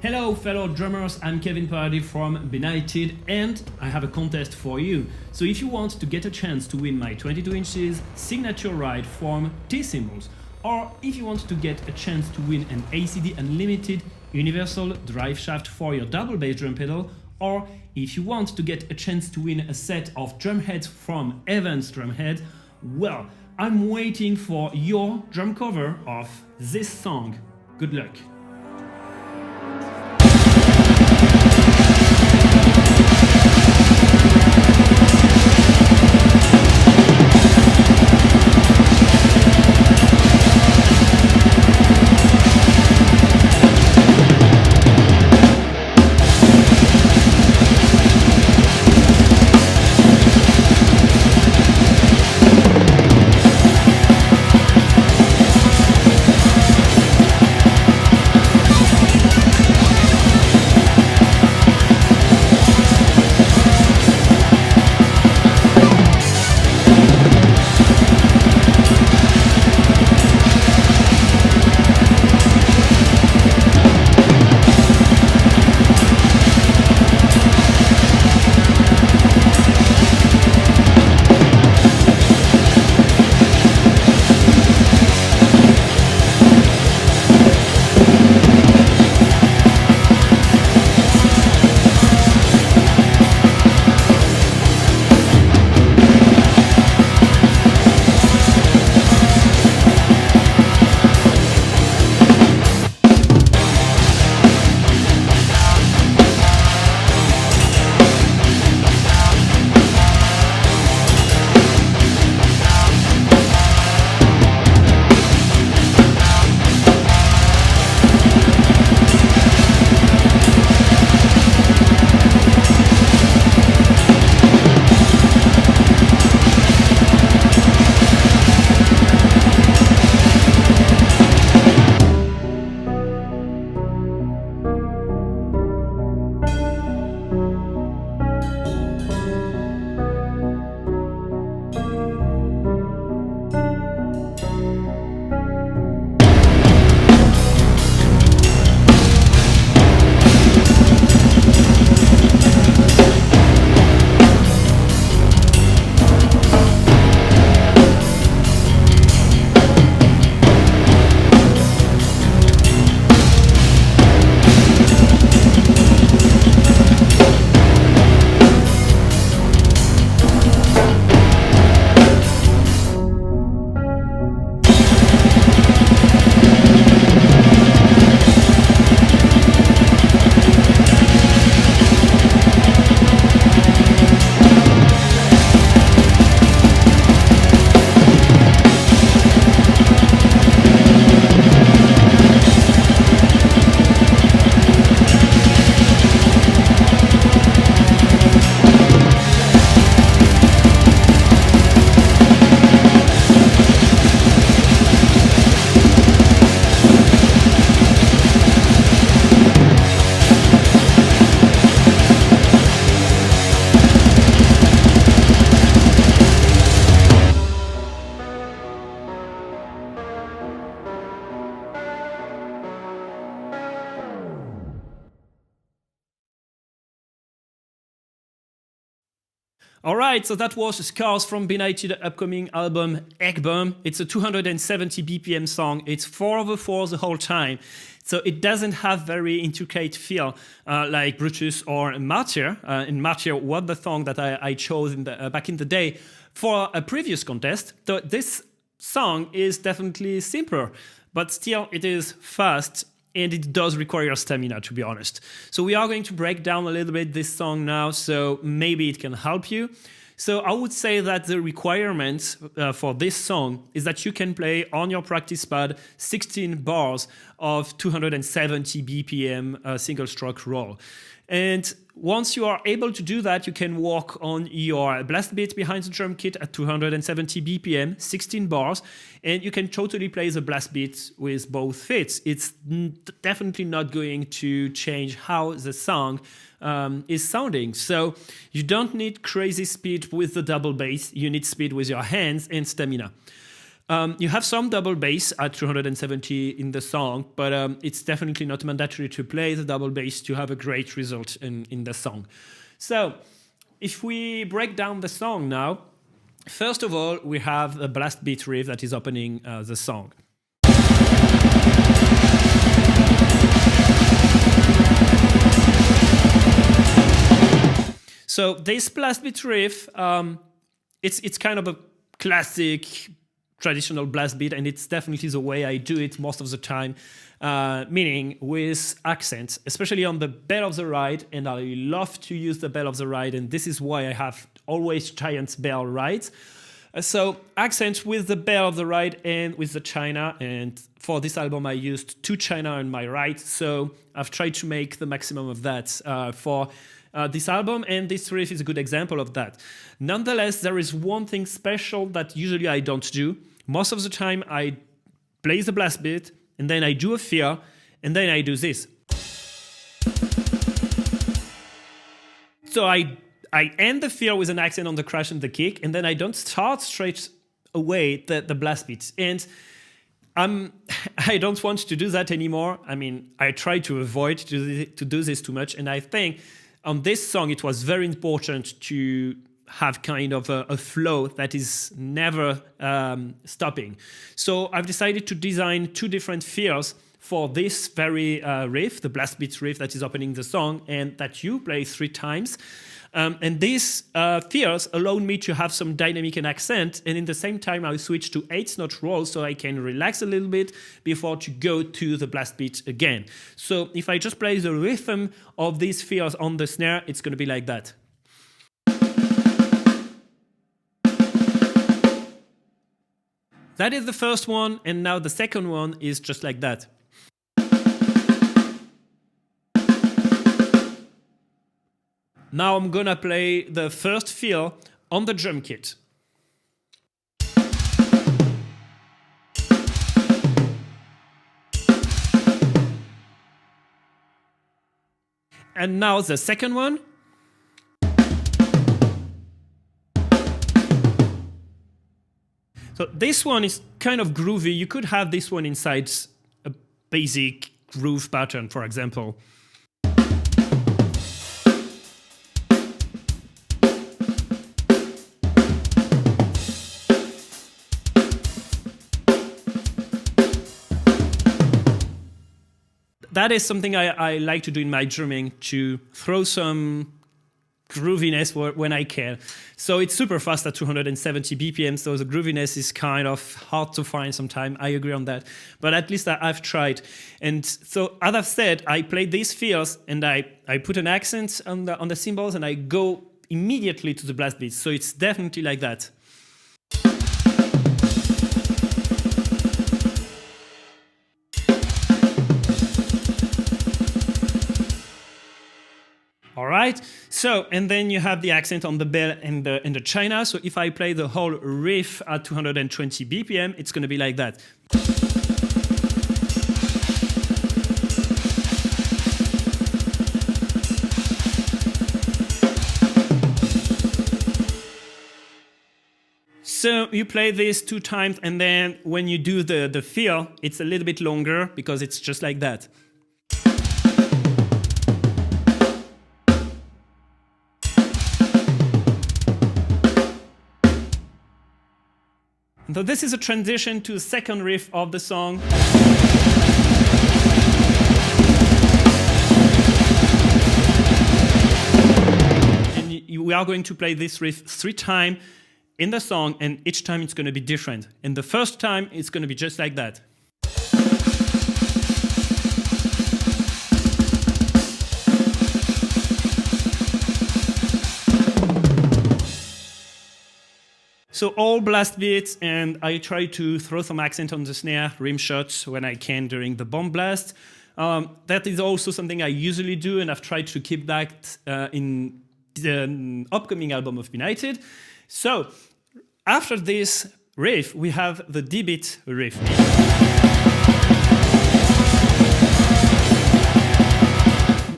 Hello fellow drummers, I'm Kevin Paradis from Benighted and I have a contest for you. So if you want to get a chance to win my 22 inches signature ride from T-Cymbals, or if you want to get a chance to win an ACD Unlimited universal Driveshaft for your double bass drum pedal, or if you want to get a chance to win a set of drumheads from Evans Drumheads, well, I'm waiting for your drum cover of this song. Good luck! Alright, so that was Scars from Benighted upcoming album Ekbum. It's a 270 BPM song. It's 4/4 the whole time. So it doesn't have very intricate feel like Brutus or Martyr. And Martyr was the song that I chose back in the day for a previous contest. So this song is definitely simpler, but still it is fast. And it does require stamina, to be honest. So we are going to break down a little bit this song now, so maybe it can help you. So I would say that the requirement for this song is that you can play on your practice pad 16 bars of 270 BPM single stroke roll. And once you are able to do that, you can work on your blast beat behind the drum kit at 270 BPM, 16 bars, and you can totally play the blast beat with both fits. It's definitely not going to change how the song is sounding. So you don't need crazy speed with the double bass, you need speed with your hands and stamina. You have some double bass at 270 in the song, but it's definitely not mandatory to play the double bass to have a great result in the song. So if we break down the song now, first of all, we have the blast beat riff that is opening the song. So this blast beat riff, it's kind of a classic traditional blast beat, and it's definitely the way I do it most of the time, meaning with accents, especially on the bell of the ride, and I love to use the bell of the ride, and this is why I have always giant bell rides. So accents with the bell of the ride and with the china, and for this album I used 2 china on my ride, so I've tried to make the maximum of that for this album, and this riff is a good example of that. Nonetheless, there is one thing special that usually I don't do. Most of the time I play the blast beat, and then I do a fill, and then I do this. So I end the fill with an accent on the crash and the kick, and then I don't start straight away the blast beat. And I don't want to do that anymore. I mean, I try to avoid to do this too much, and I think on this song it was very important to have kind of a flow that is never stopping. So I've decided to design 2 different fills for this very riff, the blast beat riff that is opening the song and that you play 3 times. And these fills allow me to have some dynamic and accent, and in the same time I switch to 8-note roll so I can relax a little bit before to go to the blast beat again. So if I just play the rhythm of these fills on the snare, it's going to be like that. That is the first one, and now the second one is just like that. Now I'm gonna play the first fill on the drum kit. And now the second one. So this one is kind of groovy. You could have this one inside a basic groove pattern, for example. That is something I like to do in my drumming, to throw some grooviness when I can. So it's super fast at 270 BPM, so the grooviness is kind of hard to find sometimes. I agree on that, but at least I've tried. And so, as I've said, I play these fills and I put an accent on the cymbals and I go immediately to the blast beat. So it's definitely like that. All right, so, and then you have the accent on the bell and the china. So if I play the whole riff at 220 BPM, it's going to be like that. So you play this 2 times, and then when you do the fill, it's a little bit longer because it's just like that. So this is a transition to the second riff of the song. And we are going to play this riff 3 times in the song, and each time it's going to be different. And the first time it's going to be just like that. So all blast beats, and I try to throw some accent on the snare, rim shots when I can during the bomb blast. That is also something I usually do, and I've tried to keep that in the upcoming album of Benighted. So after this riff, we have the D-beat riff.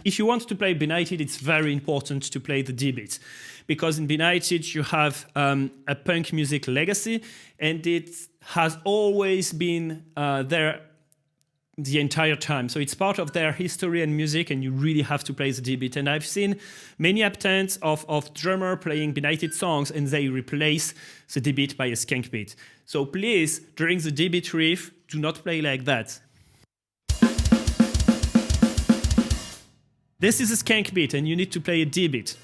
if you want to play Benighted, it's very important to play the D beat, because in Benighted you have a punk music legacy, and it has always been there the entire time. So it's part of their history and music, and you really have to play the D beat. And I've seen many attempts of drummer playing Benighted songs, and they replace the D beat by a skank beat. So please, during the D beat riff, do not play like that. This is a skank beat, and you need to play a D beat.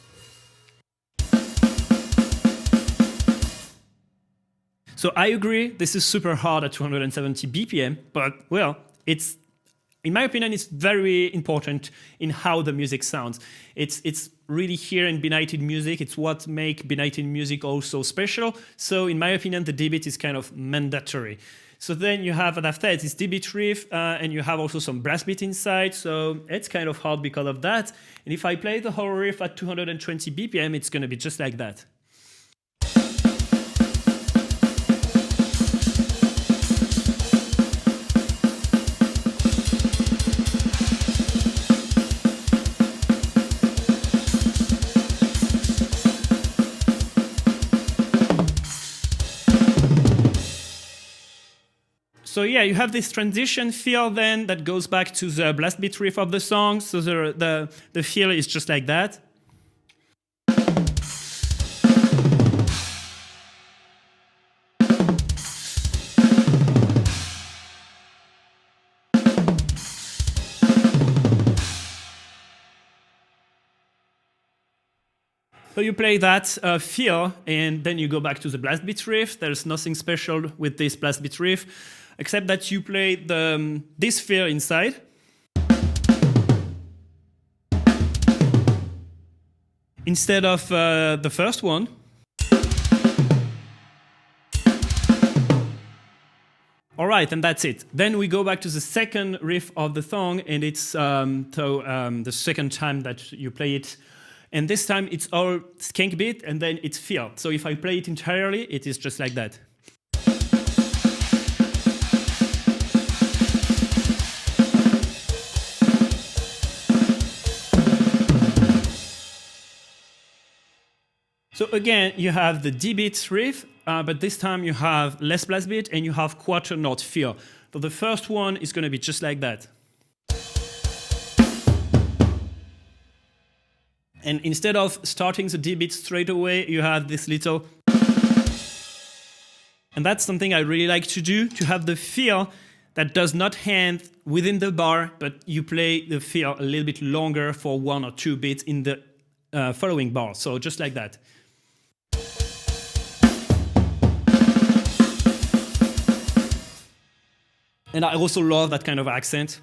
So I agree, this is super hard at 270 BPM, but well, it's, in my opinion, it's very important in how the music sounds. It's really here in Benighted music, it's what makes Benighted music also special. So in my opinion, the D beat is kind of mandatory. So then you have, after this D beat riff, and you have also some brass beat inside, so it's kind of hard because of that. And if I play the whole riff at 220 BPM, it's going to be just like that. So yeah, you have this transition feel then that goes back to the blast beat riff of the song. So the feel is just like that. So you play that feel, and then you go back to the blast beat riff. There's nothing special with this blast beat riff, except that you play this feel inside. Instead of the first one. All right, and that's it. Then we go back to the second riff of the song, and it's the second time that you play it. And this time it's all skank beat, and then it's feel. So if I play it entirely, it is just like that. So again, you have the D beat riff, but this time you have less blast beat and you have quarter note feel. So the first one is going to be just like that. And instead of starting the D beat straight away, you have this little. And that's something I really like to do, to have the feel that does not end within the bar, but you play the feel a little bit longer for 1 or 2 beats in the following bar. So just like that. And I also love that kind of accent.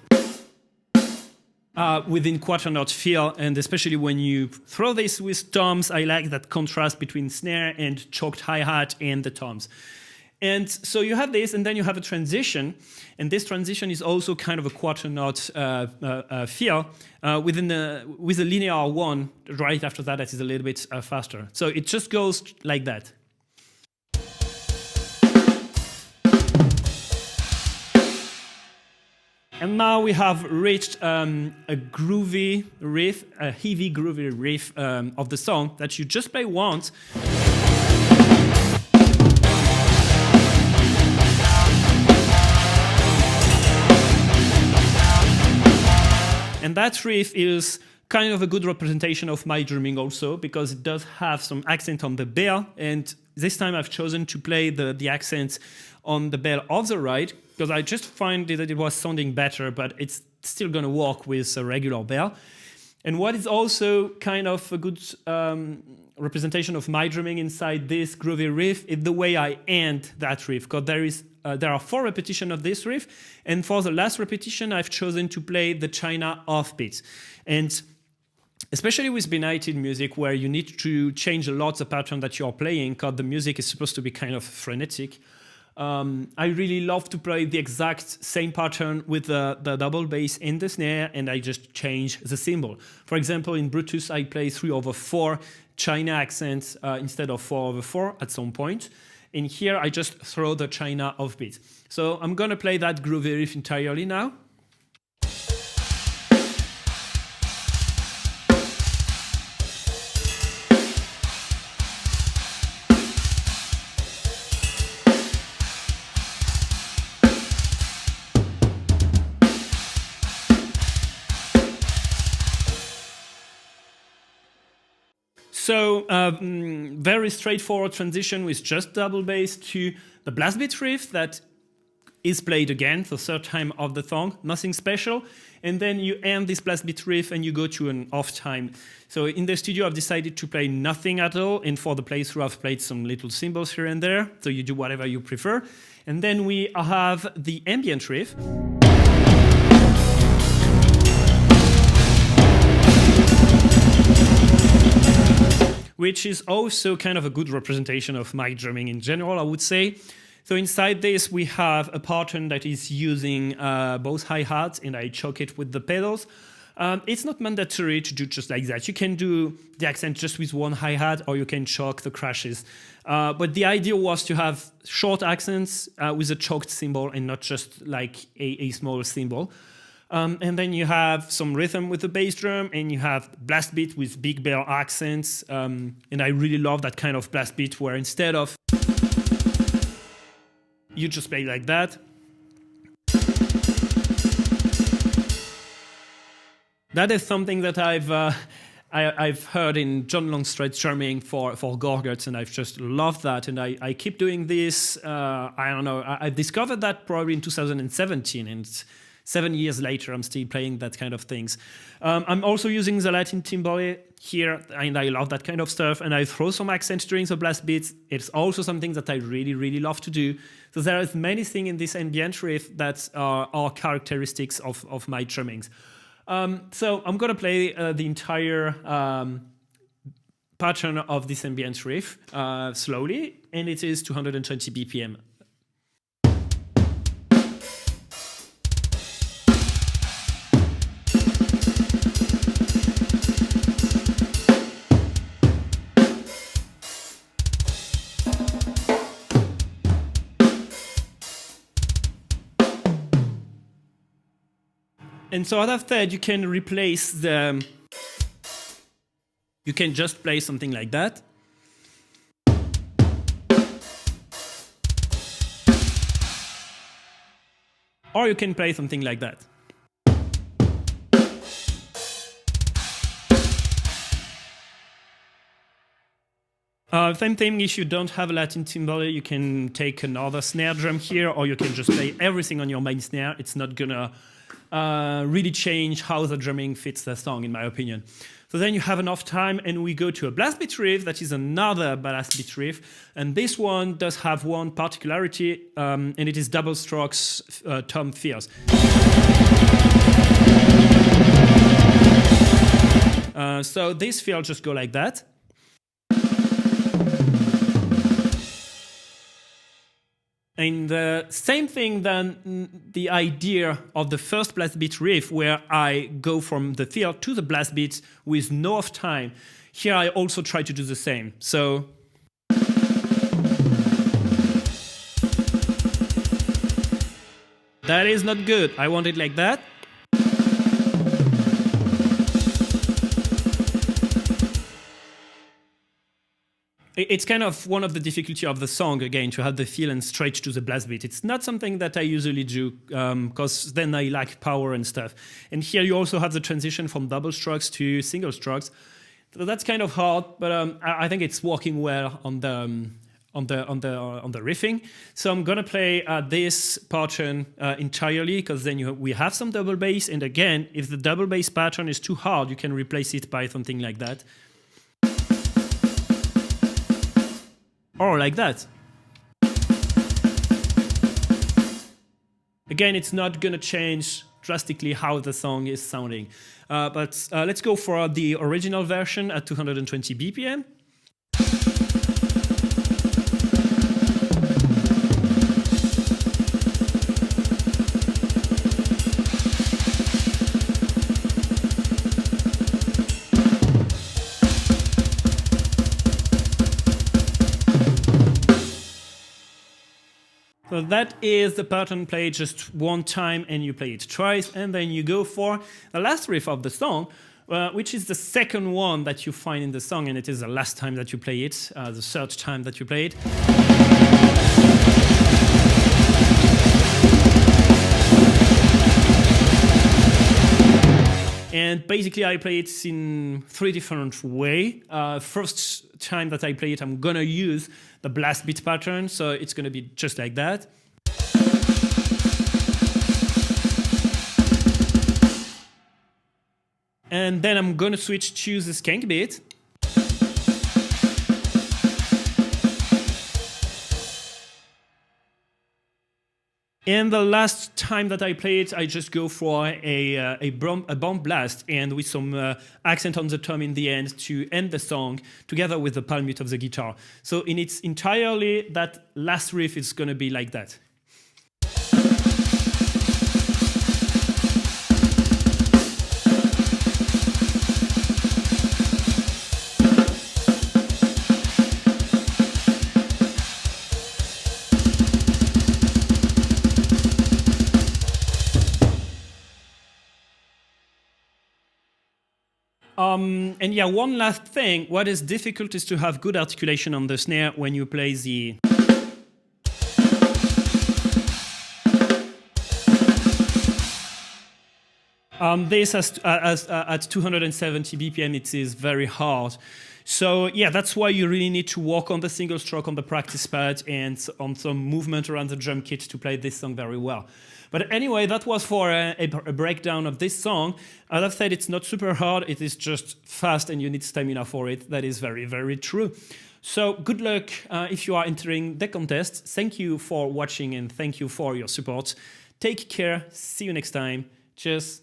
Within quarter note feel, and especially when you throw this with toms, I like that contrast between snare and choked hi-hat and the toms. And so you have this, and then you have a transition, and this transition is also kind of a quarter note feel with a linear one right after that is a little bit faster. So it just goes like that. And now we have reached a groovy riff, a heavy groovy riff of the song that you just play once. And that riff is kind of a good representation of my drumming also, because it does have some accent on the bell, and this time I've chosen to play the accents on the bell of the ride, because I just find that it was sounding better, but it's still going to work with a regular bell. And what is also kind of a good representation of my drumming inside this groovy riff is the way I end that riff, because there are 4 repetitions of this riff, and for the last repetition I've chosen to play the China offbeat. And especially with Benighted music, where you need to change a lot the pattern that you're playing, because the music is supposed to be kind of frenetic. I really love to play the exact same pattern with the double bass and the snare, and I just change the cymbal. For example, in Brutus, I play 3/4 China accents instead of 4/4 at some point. And here, I just throw the China offbeat. So I'm going to play that groovy riff entirely now. very straightforward transition with just double bass to the blast beat riff that is played again, the third time of the song, nothing special. And then you end this blast beat riff and you go to an off time. So in the studio, I've decided to play nothing at all. And for the playthrough, I've played some little cymbals here and there. So you do whatever you prefer. And then we have the ambient riff. Which is also kind of a good representation of my drumming in general, I would say. So inside this, we have a pattern that is using both hi-hats, and I choke it with the pedals. It's not mandatory to do just like that. You can do the accent just with one hi-hat, or you can choke the crashes. But the idea was to have short accents with a choked cymbal and not just like a small cymbal. And then you have some rhythm with the bass drum, and you have blast beat with big bell accents. And I really love that kind of blast beat where instead of you just play like that. That is something that I've heard in John Longstreet's drumming for Gorguts, and I've just loved that. And I keep doing this. I don't know. I discovered that probably in 2017, and 7 years later, I'm still playing that kind of things. I'm also using the Latin timbale here, and I love that kind of stuff. And I throw some accents during the blast beats. It's also something that I really, really love to do. So there is many things in this ambient riff that are characteristics of my drummings. So I'm going to play the entire pattern of this ambient riff slowly, and it is 220 BPM. And so as I've said, you can replace the... You can just play something like that. Or you can play something like that. Same thing, if you don't have a Latin timbale, you can take another snare drum here, or you can just play everything on your main snare. It's not gonna really change how the drumming fits the song, in my opinion. So then you have enough time, and we go to a blast beat riff that is another blast beat riff. And this one does have one particularity, and it is double strokes tom fills. So this fill just go like that. And the same thing than the idea of the first blast beat riff, where I go from the fill to the blast beat with no off time. Here I also try to do the same. So that is not good. I want it like that. It's kind of one of the difficulty of the song, again, to have the feel and stretch to the blast beat. It's not something that I usually do, because then I lack power and stuff. And here you also have the transition from double strokes to single strokes. So that's kind of hard, but I think it's working well on the riffing. So I'm gonna play this pattern entirely, because then we have some double bass. And again, if the double bass pattern is too hard, you can replace it by something like that. Or like that. Again, it's not gonna change drastically how the song is sounding. But let's go for the original version at 220 BPM. So that is the pattern played just one time, and you play it twice, and then you go for the last riff of the song, which is the second one that you find in the song, and it is the last time that you play it, the third time that you play it. And basically I play it in 3 different ways. First time that I play it, I'm gonna use the blast beat pattern, so it's gonna be just like that. And then I'm gonna switch to the skank beat. And the last time that I play it, I just go for a bomb blast and with some accent on the tom in the end to end the song together with the palm mute of the guitar. So in its entirely, that last riff is gonna be like that. And yeah, one last thing. What is difficult is to have good articulation on the snare when you play the... This at 270 BPM, it is very hard. So yeah, that's why you really need to work on the single stroke on the practice pad and on some movement around the drum kit to play this song very well. But anyway, that was for a breakdown of this song. As I've said, it's not super hard, it is just fast and you need stamina for it. That is very, very true. So good luck if you are entering the contest. Thank you for watching and thank you for your support. Take care, see you next time. Cheers.